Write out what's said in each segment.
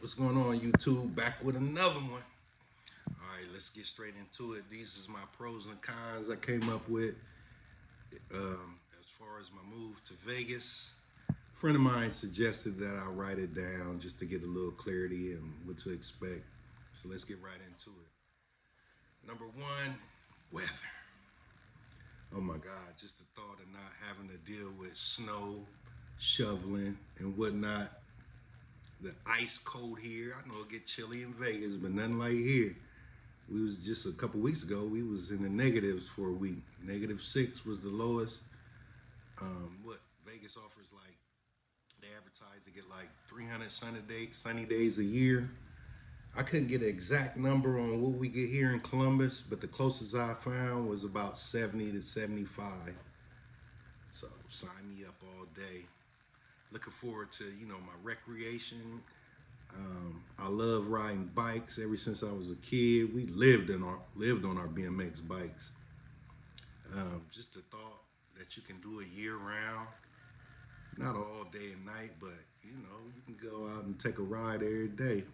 What's going on, YouTube? Back with another one. All right, let's get straight into it. These is my pros and cons I came up with as far as my move to Vegas. A friend of mine suggested that I write it down just to get a little clarity and what to expect. So let's get right into it. Number one, weather. Oh my God, just the thought of not having to deal with snow, shoveling, and whatnot. The ice cold here. I know it get chilly in Vegas, but nothing like here. We was just a couple weeks ago. We was in the negatives for a week. -6 was the lowest. What Vegas offers, like they advertise to get like 300 sunny days a year. I couldn't get an exact number on what we get here in Columbus, but the closest I found was about 70 to 75. So sign me up all day. Looking forward to my recreation. I love riding bikes ever since I was a kid. We lived on our BMX bikes. Just the thought that you can do it year round, not all day and night, but you can go out and take a ride every day.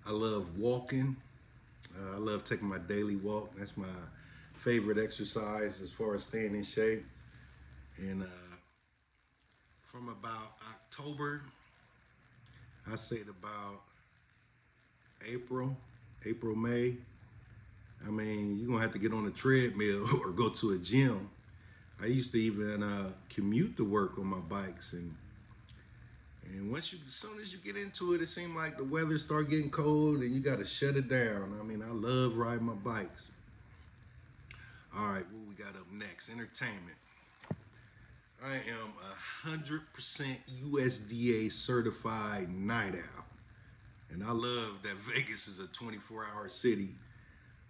I love walking. I love taking my daily walk. That's my favorite exercise as far as staying in shape. And from about October, I say to about April, May. I mean, you're gonna have to get on a treadmill or go to a gym. I used to even commute to work on my bikes, and as soon as you get into it, it seems like the weather start getting cold, and you got to shut it down. I mean, I love riding my bikes. All right, what we got up next? Entertainment. I am 100% USDA certified night owl. And I love that Vegas is a 24-hour city,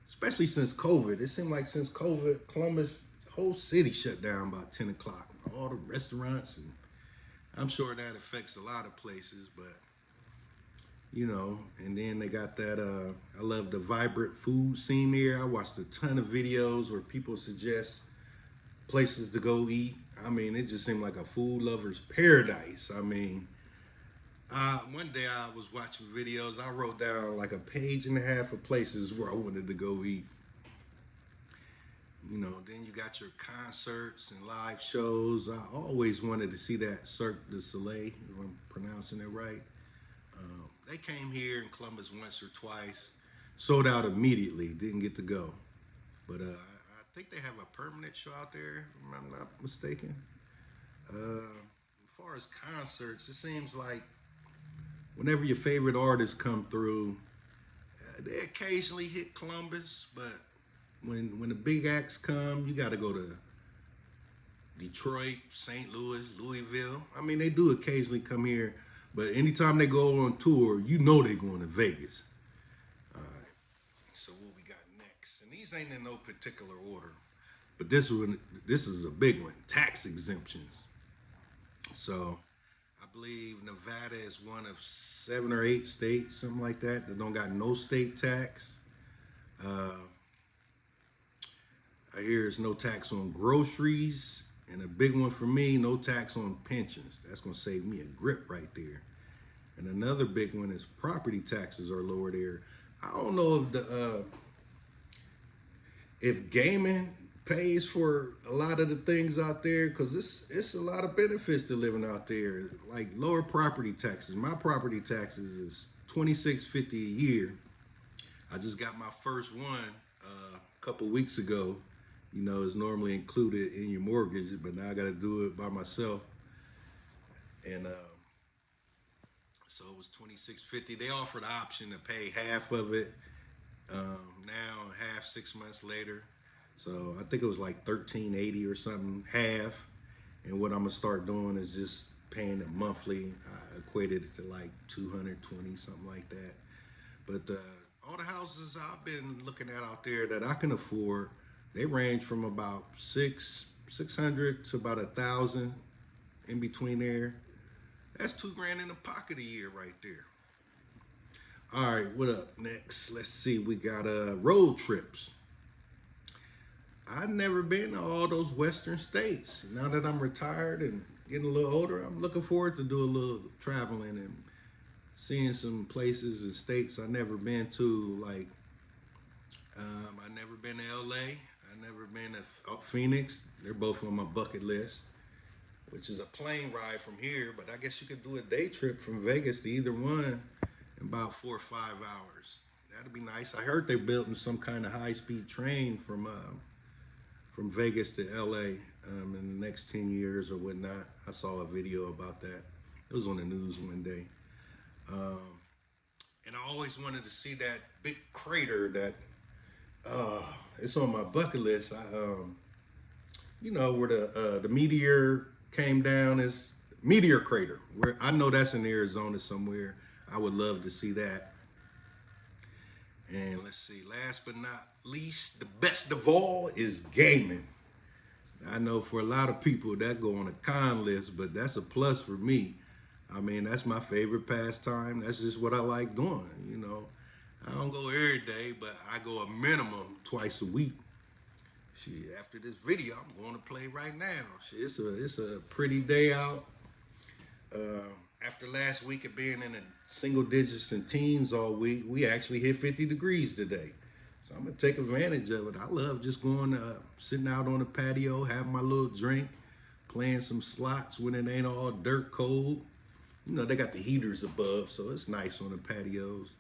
especially since COVID. It seemed like since COVID, Columbus, the whole city shut down by 10 o'clock. All the restaurants, and I'm sure that affects a lot of places, but and then they got that, I love the vibrant food scene there. I watched a ton of videos where people suggest places to go eat. I mean, it just seemed like a food lover's paradise. I mean, one day I was watching videos. I wrote down like a page and a half of places where I wanted to go eat. Then you got your concerts and live shows. I always wanted to see that Cirque du Soleil, if I'm pronouncing it right. They came here in Columbus once or twice, sold out immediately, didn't get to go. But I think they have a permanent show out there, if I'm not mistaken. As far as concerts, it seems like whenever your favorite artists come through, they occasionally hit Columbus, but when the big acts come, you got to go to Detroit, St. Louis, Louisville. I mean, they do occasionally come here, but anytime they go on tour, they're going to Vegas. All right. So what we got next? And these ain't in no particular order, but this is a big one: tax exemptions. So I believe Nevada is one of 7 or 8 states, something like that don't got no state tax. I hear there's no tax on groceries, and a big one for me, no tax on pensions. That's gonna save me a grip right there. And another big one is property taxes are lower there. I don't know if gaming pays for a lot of the things out there, because it's a lot of benefits to living out there, like lower property taxes. My property taxes is $26.50 a year. I just got my first one a couple weeks ago. It's normally included in your mortgage, but now I got to do it by myself. And so it was $26.50. They offered the option to pay half of it now, half 6 months later. So I think it was like $13.80 or something, half. And what I'm gonna start doing is just paying it monthly. I equated it to like $220, something like that. But all the houses I've been looking at out there that I can afford, they range from about 600 to about 1,000, in between there. That's $2,000 in the pocket a year right there. All right, what up next? Let's see. We got road trips. I've never been to all those western states. Now that I'm retired and getting a little older, I'm looking forward to do a little traveling and seeing some places and states I never been to. Like I never been to LA. I never been to Phoenix. They're both on my bucket list, which is a plane ride from here. But I guess you could do a day trip from Vegas to either one in about 4 or 5 hours. That'd be nice. I heard they're building some kind of high-speed train from Vegas to LA in the next 10 years or whatnot. I saw a video about that. It was on the news one day. Um, and I always wanted to see that big crater that it's on my bucket list. You know, where the meteor came down is Meteor Crater. Where I know that's in Arizona somewhere. I would love to see that. And let's see, last but not least, the best of all is gaming. I know for a lot of people that go on a con list, but that's a plus for me. I mean, that's my favorite pastime. That's just what I like doing, you know. I don't go every day, but I go a minimum twice a week. Shit, after this video, I'm going to play right now. Shit, it's a pretty day out. After last week of being in the single digits and teens all week, we actually hit 50 degrees today. So I'm gonna take advantage of it. I love just going, sitting out on the patio, having my little drink, playing some slots when it ain't all dirt cold. You know, they got the heaters above, so it's nice on the patios.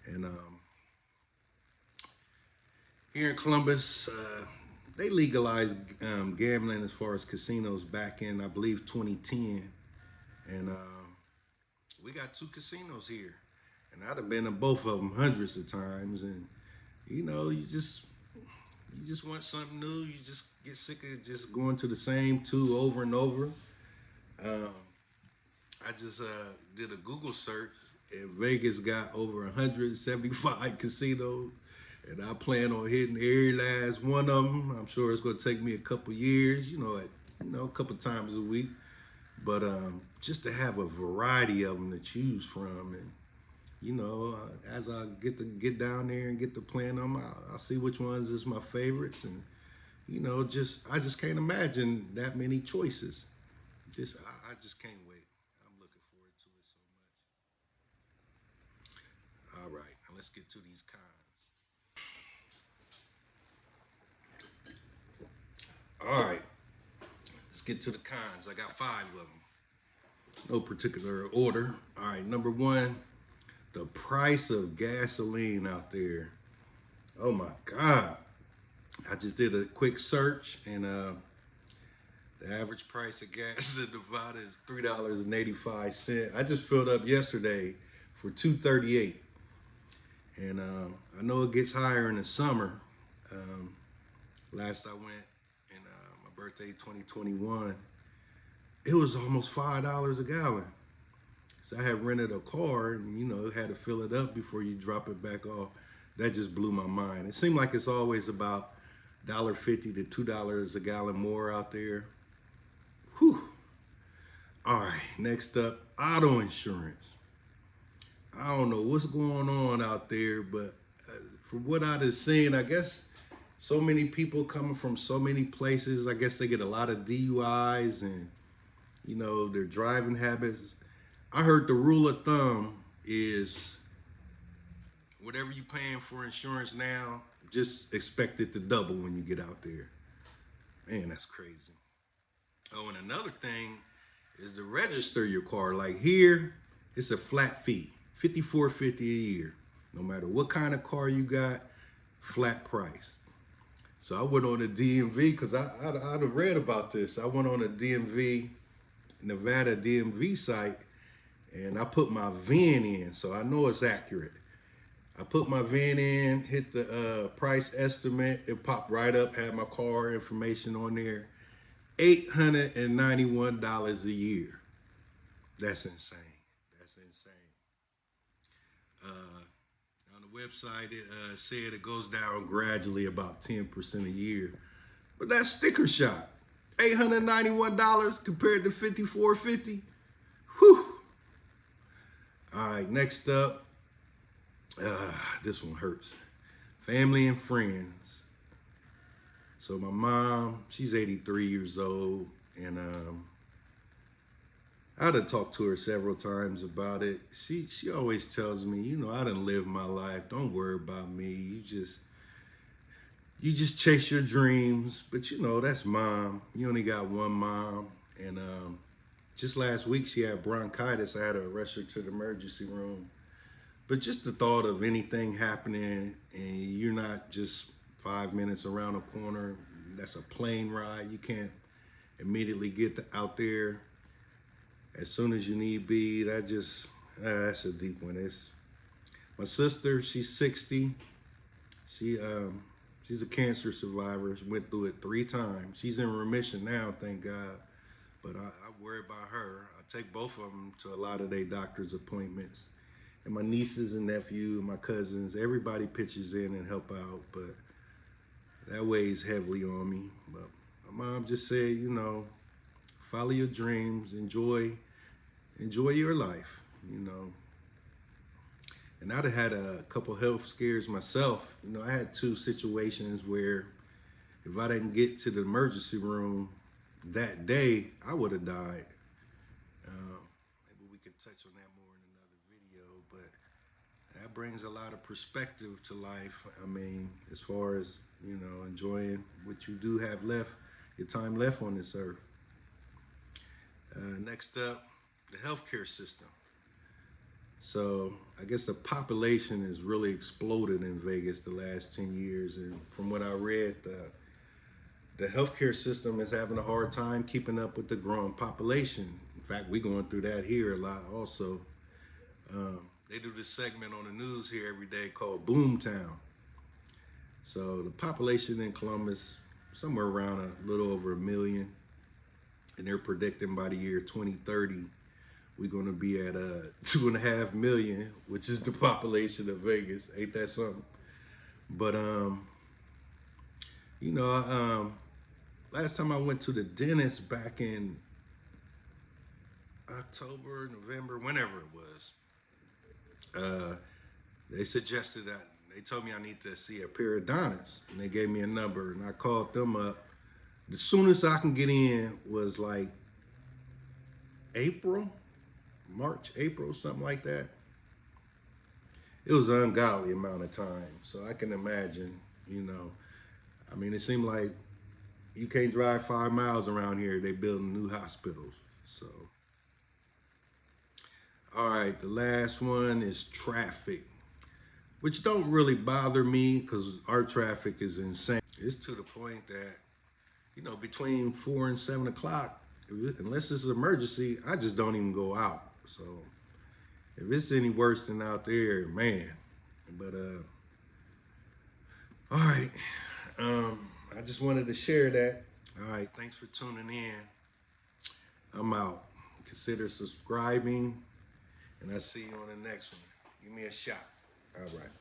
And here in Columbus, they legalized gambling as far as casinos back in, I believe, 2010. And we got 2 casinos here. And I'd have been to both of them hundreds of times. And, you know, you just want something new. You just get sick of just going to the same 2 over and over. I just did a Google search, and Vegas got over 175 casinos, and I plan on hitting every last one of them. I'm sure it's going to take me a couple years, a couple times a week, but just to have a variety of them to choose from, and as I get down there and get to playing them, I'll see which ones is my favorites, and I just can't imagine that many choices. I just can't wait. I'm looking forward to it so much. All right, now let's get to these cons. All right, let's get to the cons. I got 5 of them. No particular order. All right, number 1, the price of gasoline out there. Oh my God. I just did a quick search, and the average price of gas in Nevada is $3.85. I just filled up yesterday for $2.38. And I know it gets higher in the summer. Last I went in my birthday 2021, it was almost $5 a gallon. So I had rented a car and, had to fill it up before you drop it back off. That just blew my mind. It seemed like it's always about $1.50 to $2 a gallon more out there. Whew. All right, next up, auto insurance. I don't know what's going on out there, but from what I've seen, I guess so many people coming from so many places, I guess they get a lot of DUIs and, their driving habits. I heard the rule of thumb is whatever you're paying for insurance now, just expect it to double when you get out there. Man, that's crazy. Oh, and another thing is to register your car. Like here, it's a flat fee, $54.50 a year. No matter what kind of car you got, flat price. So I went on the DMV because I'd have read about this. I went on a DMV, Nevada DMV site, and I put my VIN in, so I know it's accurate. I put my VIN in, hit the price estimate, it popped right up, had my car information on there. $891 a year. That's insane. That's insane. On the website, it said it goes down gradually about 10% a year. But that's sticker shock. $891 compared to $54.50. Whew. All right, next up, this one hurts. Family and friends. So my mom, she's 83 years old, and I done talked to her several times about it. She always tells me, you know, I done lived my life. Don't worry about me. You just chase your dreams. But you know, that's mom. You only got one mom. And just last week she had bronchitis. I had to rush her to the emergency room. But just the thought of anything happening and you're not just 5 minutes around the corner, that's a plane ride. You can't immediately get out there as soon as you need be. That's a deep one. It's my sister. She's 60. She she's a cancer survivor. She went through it 3 times. She's in remission now, thank God. But I worry about her. I take both of them to a lot of their doctor's appointments. And my nieces and nephew, and my cousins, everybody pitches in and help out. But that weighs heavily on me. But my mom just said, you know, follow your dreams, enjoy your life, you know. And I'd have had a couple health scares myself. You know, I had 2 situations where if I didn't get to the emergency room that day, I would have died. Maybe we could touch on that more in another video, but that brings a lot of perspective to life. I mean, as far as, you know, enjoying what you do have left, your time left on this earth. Next up, the healthcare system. So I guess the population has really exploded in Vegas the last 10 years. And from what I read, the healthcare system is having a hard time keeping up with the growing population. In fact, we're going through that here a lot also. They do this segment on the news here every day called Boomtown. So the population in Columbus, somewhere around a little over 1 million. And they're predicting by the year 2030, we're going to be at 2.5 million, which is the population of Vegas. Ain't that something? But you know, last time I went to the dentist back in October, November, whenever it was, uh, they suggested that they told me I need to see a periodontist, and they gave me a number, and I called them up. The soonest I can get in was like April, March, April, something like that. It was an ungodly amount of time. So I can imagine, you know, I mean, it seemed like you can't drive 5 miles around here. They building new hospitals. So, all right, the last one is traffic, which don't really bother me because our traffic is insane. It's to the point that, you know, between 4 and 7 o'clock, unless it's an emergency, I just don't even go out. So if it's any worse than out there, man. But all right. I just wanted to share that. All right, thanks for tuning in. I'm out. Consider subscribing, and I'll see you on the next one. Give me a shot. All right.